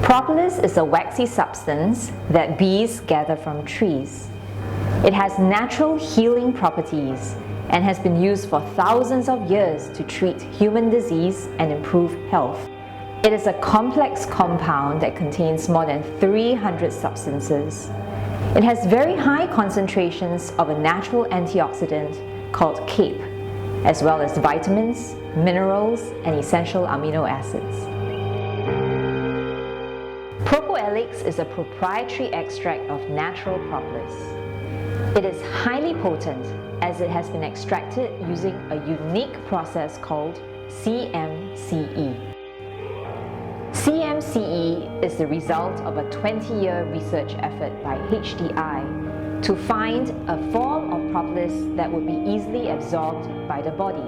Propolis is a waxy substance that bees gather from trees. It has natural healing properties and has been used for thousands of years to treat human disease and improve health. It is a complex compound that contains more than 300 substances. It has very high concentrations of a natural antioxidant called CAPE, as well as vitamins, minerals, and essential amino acids. PROPOELIX is a proprietary extract of natural propolis. It is highly potent as it has been extracted using a unique process called CMCE. CMCE is the result of a 20-year research effort by HDI to find a form of propolis that would be easily absorbed by the body.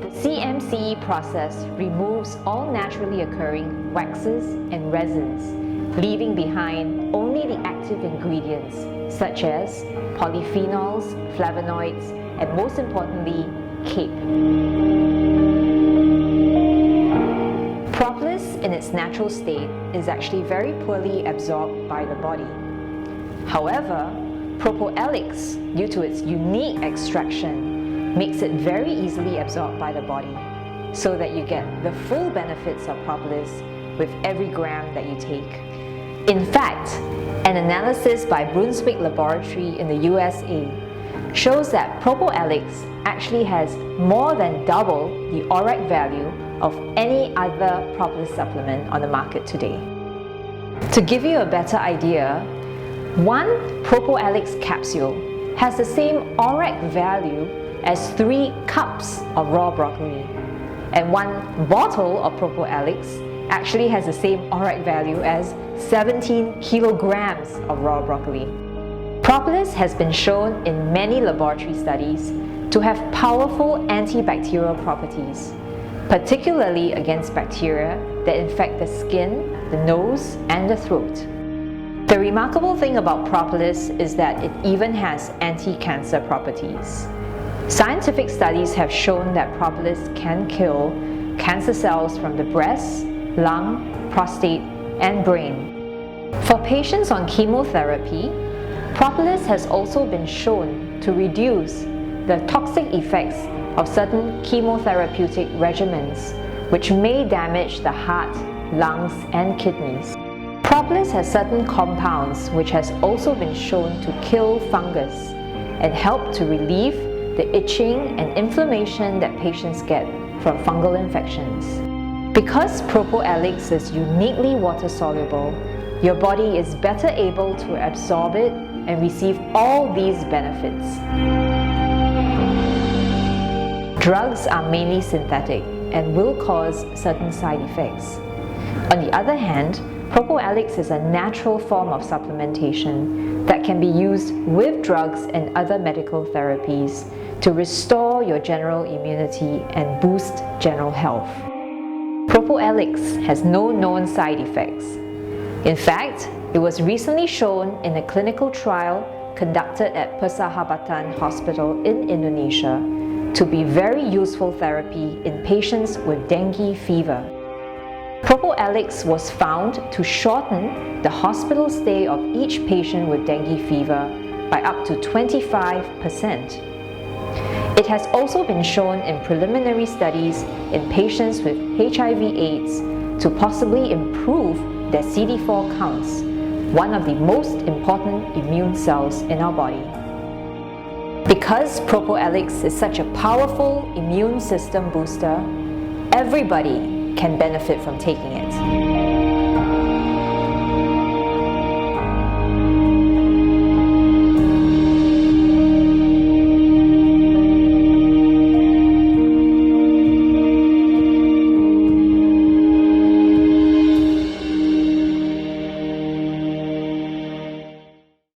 The CMCE process removes all naturally occurring waxes and resins, leaving behind only the active ingredients such as polyphenols, flavonoids, and most importantly, CAPE. Propolis in its natural state is actually very poorly absorbed by the body. However, PROPOELIX, due to its unique extraction, makes it very easily absorbed by the body, so that you get the full benefits of propolis with every gram that you take. In fact, an analysis by Brunswick Laboratory in the USA shows that PROPOELIX actually has more than double the ORAC value of any other propolis supplement on the market today. To give you a better idea, one PROPOELIX capsule has the same ORAC value as 3 cups of raw broccoli, and one bottle of PROPOELIX actually has the same ORAC value as 17 kilograms of raw broccoli. Propolis has been shown in many laboratory studies to have powerful antibacterial properties, particularly against bacteria that infect the skin, the nose, and the throat. The remarkable thing about propolis is that it even has anti-cancer properties. Scientific studies have shown that propolis can kill cancer cells from the breast, lung, prostate, and brain. For patients on chemotherapy, propolis has also been shown to reduce the toxic effects of certain chemotherapeutic regimens, which may damage the heart, lungs, and kidneys. Propolis has certain compounds which has also been shown to kill fungus and help to relieve the itching and inflammation that patients get from fungal infections. Because PROPOELIX is uniquely water-soluble, your body is better able to absorb it and receive all these benefits. Drugs are mainly synthetic and will cause certain side effects. On the other hand, PROPOELIX is a natural form of supplementation that can be used with drugs and other medical therapies to restore your general immunity and boost general health. PROPOELIX has no known side effects. In fact, it was recently shown in a clinical trial conducted at Persahabatan Hospital in Indonesia to be very useful therapy in patients with dengue fever. PROPOELIX was found to shorten the hospital stay of each patient with dengue fever by up to 25%. It has also been shown in preliminary studies in patients with HIV/AIDS to possibly improve their CD4 counts, one of the most important immune cells in our body. Because PROPOELIX is such a powerful immune system booster, everybody can benefit from taking it.